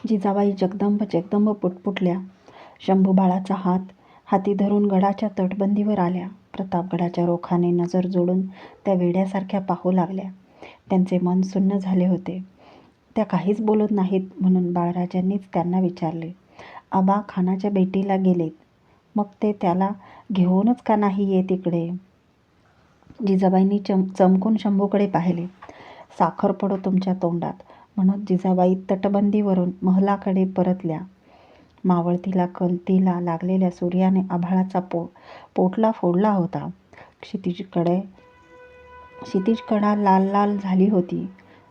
जिजाबाई जगदंब जगदंब पुटपुटल्या. शंभू बाळाचा हाती धरून गडाच्या तटबंदीवर आल्या. प्रतापगडाच्या रोखाने नजर जोडून त्या वेड्यासारख्या पाहू लागल्या. त्यांचे मन सुन्न झाले होते. त्या काहीच बोलत नाहीत म्हणून बाळराजांनीच त्यांना विचारले, आबा खानाच्या भेटीला गेलेत, मग ते त्याला घेऊनच का नाही येत इकडे? जिजाबाईंनी चमकून शंभूकडे पाहिले. साखर पडो तुमच्या तोंडात म्हणत जिजाबाई तटबंदीवरून महलाकडे परतल्या. मावळतीला कलतीला लागलेल्या सूर्याने आभाळाचा पोटला फोडला होता. क्षितिजकडा लाल लाल झाली होती.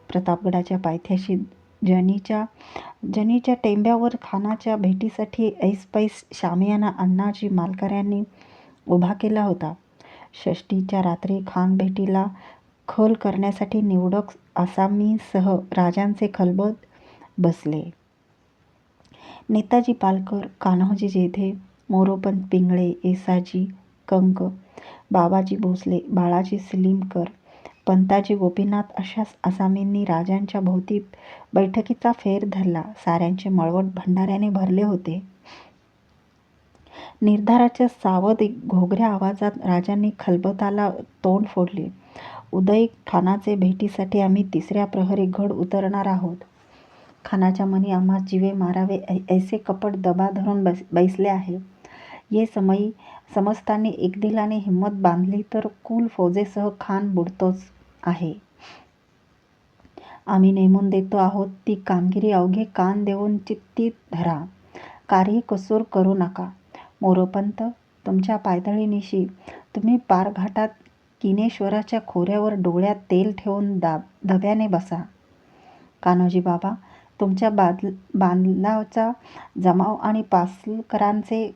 प्रतापगडाच्या पायथ्याशी जनीच्या टेंब्यावर खानाच्या भेटीसाठी ऐसपैस शामियाना अण्णाजी मालकऱ्यांनी उभा केला होता. षष्टीच्या रात्री खान भेटीला खल करण्यासाठी निवडक आसामीसह राजांचे खलबत बसले. नेताजी पालकर, कान्होजी जेधे, मोरोपंत पिंगळे, येसाजी कंक, बाबाजी भोसले, बाळाजी सिलीमकर, पंताजी गोपीनाथ अशा आसामींनी राजांच्या भोवती बैठकीचा फेर धरला. साऱ्यांचे मळवट भंडाऱ्याने भरले होते. निर्धाराच्या सावध घोगऱ्या आवाजात राजांनी खलबताला तोंड फोडले. उदय खानाचे भेटीसाठी आम्ही 3ऱ्या प्रहरी गड उतरणार आहोत. खानाच्या मनी आम्हा जीवे मारावे ऐसे कपट दबा धरून बैसले आहे. ये समजतानी एकदिलाने हिंमत बांधली तर कुल फौजेसह खान बुडतोच आहे. आम्ही नेमून देतो आहोत ती कामगिरी अवघे कान देऊन चित्ती धरा. काही कसूर करू नका. मोरोपंत, तुमच्या पायदळीनिशी तुम्ही पारघाटात किनेश्वराच्या खोऱ्यावर डोळ्यात तेल ठेवून धब्याने बसा. कान्होजी बाबा, तुमच्या बांदलाचा जमाव आणि पासलकरांचे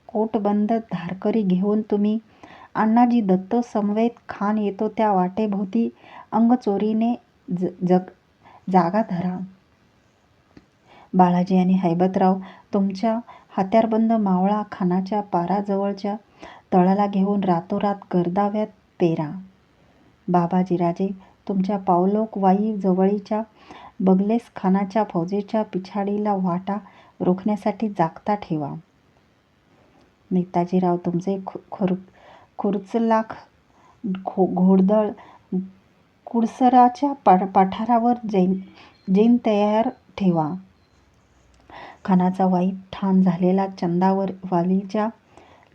कोटबंद धारकरी घेऊन तुम्ही अण्णाजी दत्तो समवेत खान येतो त्या वाटेभोवती अंगचोरीने जागा धरा. बाळाजी आणि हैबतराव तुमच्या हत्यारबंद मावळा खानाच्या पाराजवळच्या तळाला घेऊन रातोरात गर्दाव्यात पेरा. बाबाजीराजे तुमच्या पावलोक वाई जवळीच्या बगलेस खानाच्या फौजेच्या पिछाडीला वाटा रोखण्यासाठी जागता ठेवा. नेताजीराव तुमचे खुर्चलाख घोडदळ कुडसराच्या पठारावर जैन तयार ठेवा. खानाचा वाईट ठाण झालेला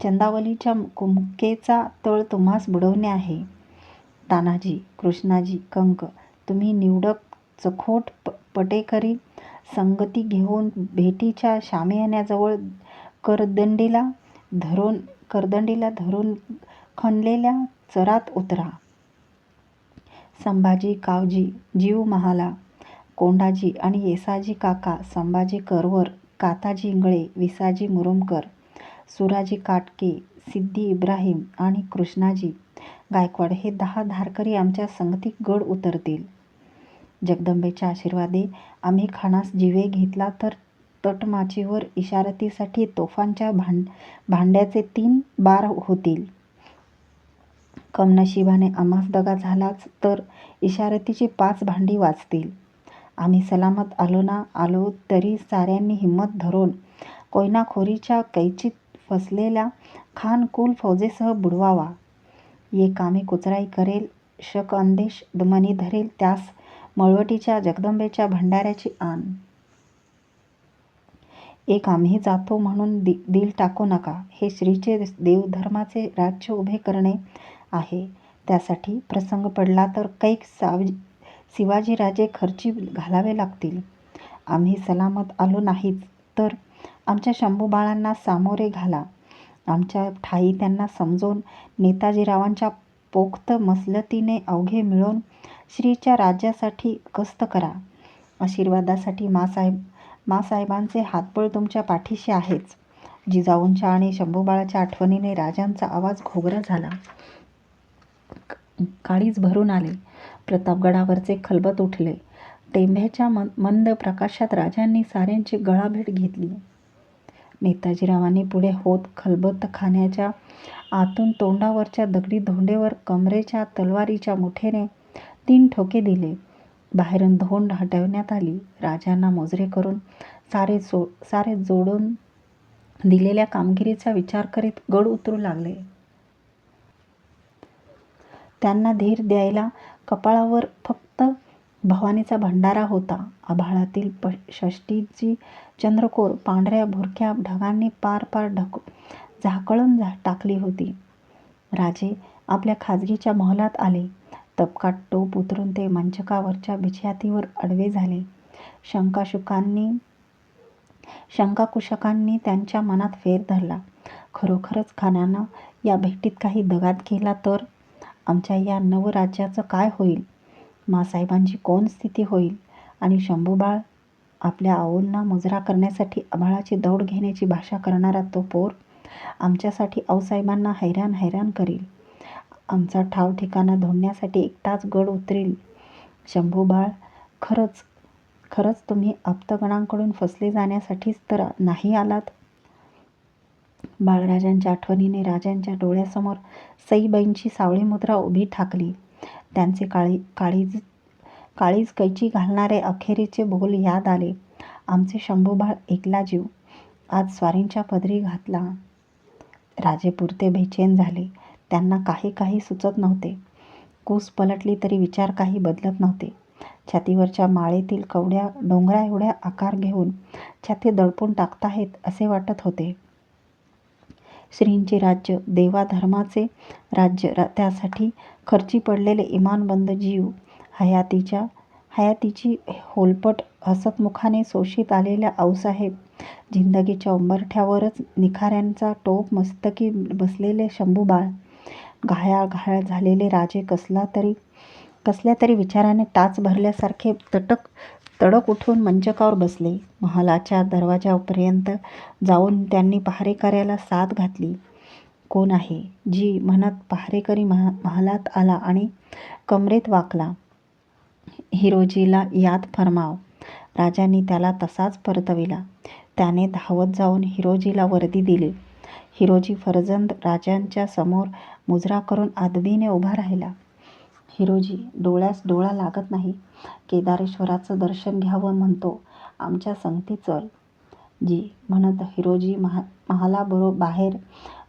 चंदावलीच्या कुमकेचा तळ तुम्हास बुडवणे आहे. तानाजी, कृष्णाजी, कंक तुम्ही निवडक चखोट पटेकरी संगती घेऊन भेटीच्या शामियान्याजवळ करदंडीला धरून खणलेल्या चरात उतरा. संभाजी कावजी, जीव महाला, कोंडाजी आणि येसाजी काका, संभाजी करवर, काताजी इंगळे, विसाजी मुरुमकर, सुराजी काटके, सिद्दी इब्राहिम आणि कृष्णाजी गायकवाड हे 10 धारकरी आमच्या संगती गड उतरतील. जगदंबेच्या आशीर्वादे आम्ही खानास जीवे घेतला तर तटमाचीवर इशारतीसाठी तोफांच्या भांड्याचे 3 बार होतील. कमनशिबाने आम्हास दगा झालाच तर इशारतीची 5 भांडी वाचतील. आम्ही सलामत आलो तरी साऱ्यांनी हिंमत धरून कोयनाखोरीच्या कैचीत फसलेल्या खान कुल फौजेसह बुडवावा. ये कामी कुचराई करेल, शक अंदेश मनी धरेल त्यास मळवटीच्या जगदंबेच्या भंडाऱ्याची आण. एक आम्ही जातो म्हणून दिल टाकू नका. हे श्रीचे देवधर्माचे राज्य उभे करणे आहे. त्यासाठी प्रसंग पडला तर कैक शिवाजीराजे खर्ची घालावे लागतील. आम्ही सलामत आलो नाहीच तर आमच्या शंभूबाळांना सामोरे घाला. आमच्या ठाई त्यांना समजून नेताजीरावांच्या पोक्त मसलतीने अवघे मिळून श्रीच्या राज्यासाठी कस्त करा. आशीर्वादासाठी मासाहेबांचे हातबळ तुमच्या पाठीशी आहेच. जिजाऊंच्या आणि शंभूबाळाच्या आठवणीने राजांचा आवाज घोगरा झाला. काळीज भरून आले. प्रतापगडावरचे खलबत उठले. टेंब्याच्या मंद प्रकाशात राजांनी साऱ्यांची गळाभेट घेतली. नेताजीरावांनी पुढे होत खलबतखान्याच्या आतून तोंडावरच्या दगडी धोंडेवर कमरेच्या तलवारीच्या मुठेने 3 ठोके दिले. बाहेरून धोंड हटविण्यात आली. राजांना मोजरे करून सारे जोडून दिलेल्या कामगिरीचा विचार करीत गड उतरू लागले. त्यांना धीर द्यायला कपाळावर फक्त भवानीचा भंडारा होता. आभाळातील षष्टीची चंद्रकोर पांढऱ्या भुरक्या ढगांनी पार पार झाकळून टाकली होती. राजे आपल्या खाजगीच्या महलात आले. तबकात टोप उतरून ते मंचकावरच्या बिछातीवर आडवे झाले. शंकाकुशकांनी त्यांच्या मनात फेर धरला. खरोखरच खानानं या भेटीत काही दगात केला तर आमच्या या नवराज्याचं काय होईल? माँसाहेबांची कोण स्थिती होईल? आणि शंभूबाळ आपल्या आऊंना मुजरा करण्यासाठी आभाळाची दौड घेण्याची भाषा करणारा तो पोर आमच्यासाठी आऊसाहेबांना हैराण करील. आमचा ठाव ठिकाणा धुंडण्यासाठी एकटाच गड उतरील. शंभूबाळ, खरंच तुम्ही आप्तगणांकडून फसले जाण्यासाठीच तर नाही आलात? बाळराजांच्या आठवणीने राजांच्या डोळ्यासमोर सईबाईंची सावळी मुद्रा उभी ठाकली. त्यांचे काळीज कैची घालणारे अखेरीचे बोल याद आले. आमचे शंभूबाळ एकला जीव आज स्वारींच्या पदरी घातला. राजे पुरते बेचैन झाले. त्यांना काही सुचत नव्हते. कूस पलटली तरी विचार काही बदलत नव्हते. छातीवरच्या माळेतील कवड्या डोंगरा एवढ्या आकार घेऊन छाती दडपून टाकताहेत असे वाटत होते. श्रींचे राज्य, देवाधर्माचे राज्य, त्यासाठी खर्ची पडलेले इमानबंद जीव, हयातीची होलपट हसतमुखाने सोशीत आलेल्या आऊसाहेब, जिंदगीच्या उंबरठ्यावरच निखाऱ्यांचा टोप मस्तकी बसलेले शंभूबाळ, घायाळ झालेले राजे कसल्या तरी विचाराने टाच भरल्यासारखे तडक उठून मंचकावर बसले. महालाच्या दरवाजापर्यंत जाऊन त्यांनी पहारेकऱ्याला साद घातली. कोण आहे? जी म्हणत पहारेकरी महालात आला आणि कमरेत वाकला. हिरोजीला याद फरमाव. राजांनी त्याला तसाच परतविला. त्याने धावत जाऊन हिरोजीला वर्दी दिली. हिरोजी फर्जंद राजांच्या समोर मुजरा करून अदबीने उभा राहिला. हिरोजी, डोळ्यास डोळा लागत नाही. केदारेश्वराचं दर्शन घ्यावं म्हणतो. आमच्या संगती चल. जी म्हणत हिरोजी महालाबाहेर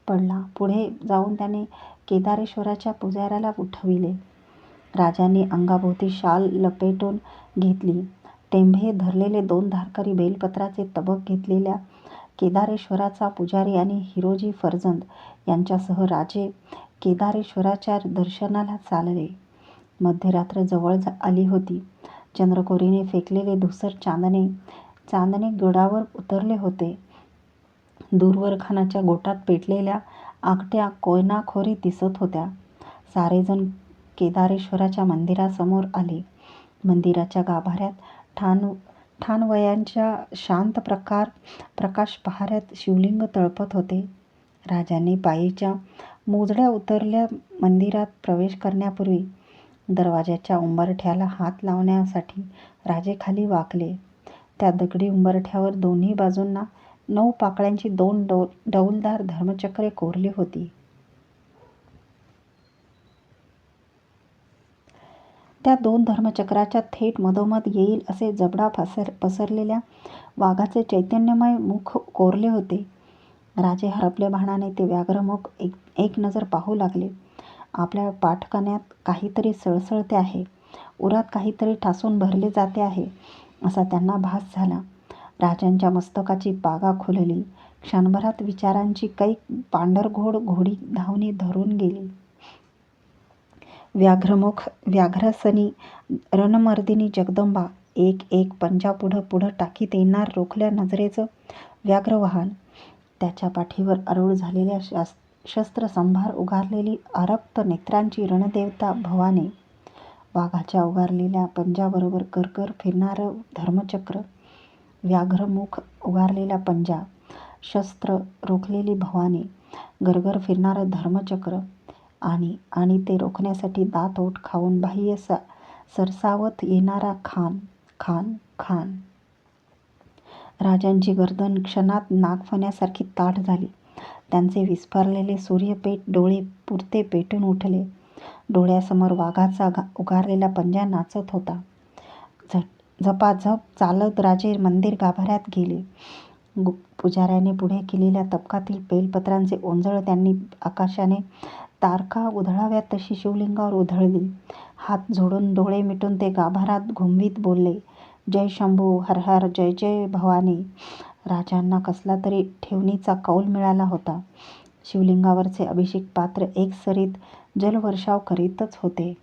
पडला. पुढे जाऊन त्याने केदारेश्वराच्या पुजाऱ्याला उठविले. राजांनी अंगाभोवती शाल लपेटून घेतली. टेंभे धरलेले 2 धारकरी बेलपत्राचे तबक घेतलेल्या केदारेश्वराचा पुजारी आणि हिरोजी फर्जंद यांच्यासह राजे केदारेश्वराच्या दर्शनाला चालले. मध्यरात्र जवळ आली होती. चंद्रकोरीने फेकलेले धुसर चांदणे गडावर उतरले होते. दूरवर खानाच्या गोटात पेटलेल्या आकट्या कोयनाखोरी दिसत होत्या. सारेजण केदारेश्वराच्या मंदिरासमोर आले. मंदिराच्या गाभाऱ्यात ठाणवयांच्या शांत प्रकाश पहाऱ्यात शिवलिंग तळपत होते. राजांनी पायीच्या मोजड्या उतरल्या. मंदिरात प्रवेश करण्यापूर्वी दरवाजाच्या उंबरठ्याला हात लावण्यासाठी राजे खाली वाकले. त्या दगडी उंबरठ्यावर दोन्ही बाजूंना 9 पाकळ्यांची 2 डौलदार धर्मचक्रे कोरली होती. त्या 2 धर्मचक्राच्या थेट मधोमध येईल असे जबडा पसरलेल्या वाघाचे चैतन्यमय मुख कोरले होते. राजे हरपले भानाने ते व्याघ्रमुख एक नजर पाहू लागले. आपल्या पाठकण्यात काहीतरी सळसळते आहे. उरात काहीतरी ठासून भरले जाते आहे असा त्यांना भास झाला. राजांच्या मस्तकाची पागा खुलली. क्षणभरात विचारांची कैक पांढरघोड घोडी धावणी धरून गेली. व्याघ्रमुख, व्याघ्रसनी, रणमर्दिनी जगदंबा, एक पंजा पुढं टाकीत येणार रोखल्या नजरेचं व्याघ्रवाहन, त्याच्या पाठीवर आरूढ झालेल्या शस्त्रसंभार उगारलेली आरक्त नेत्रांची रणदेवता भवानी, वाघाच्या उगारलेल्या पंजाबरोबर गरगर फिरणारं धर्मचक्र, व्याघ्रमुख उगारलेला पंजा, शस्त्र रोखलेली भवानी, गरगर फिरणारं धर्मचक्र आणि ते रोखण्यासाठी दात ओठ खाऊन बाह्य सरसावत येणारा खान. राजांची गर्दन क्षणात नागफण्यासारखी ताठ झाली. त्यांचे विस्फारलेले सूर्यपेट डोळे पुरते पेटून उठले. डोळ्यासमोर वाघाचा उगारलेला पंजा नाचत होता. झपाझप चालत राजे मंदिर गाभाऱ्यात गेले. पुजाऱ्याने पुढे केलेल्या तबकातील बेलपत्रांचे ओंजळ त्यांनी आकाशाने तारका उधळाव्यात तशी शिवलिंगावर उधळली. हात जोडून डोळे मिटून ते गाभारात घुमवीत बोलले, जय शंभू, हर हर, जय जय भवानी. राजांना कसला तरी ठेवणीचा कौल मिळाला होता. शिवलिंगावरचे अभिषेक पात्र एकसरीत जलवर्षाव करीतच होते.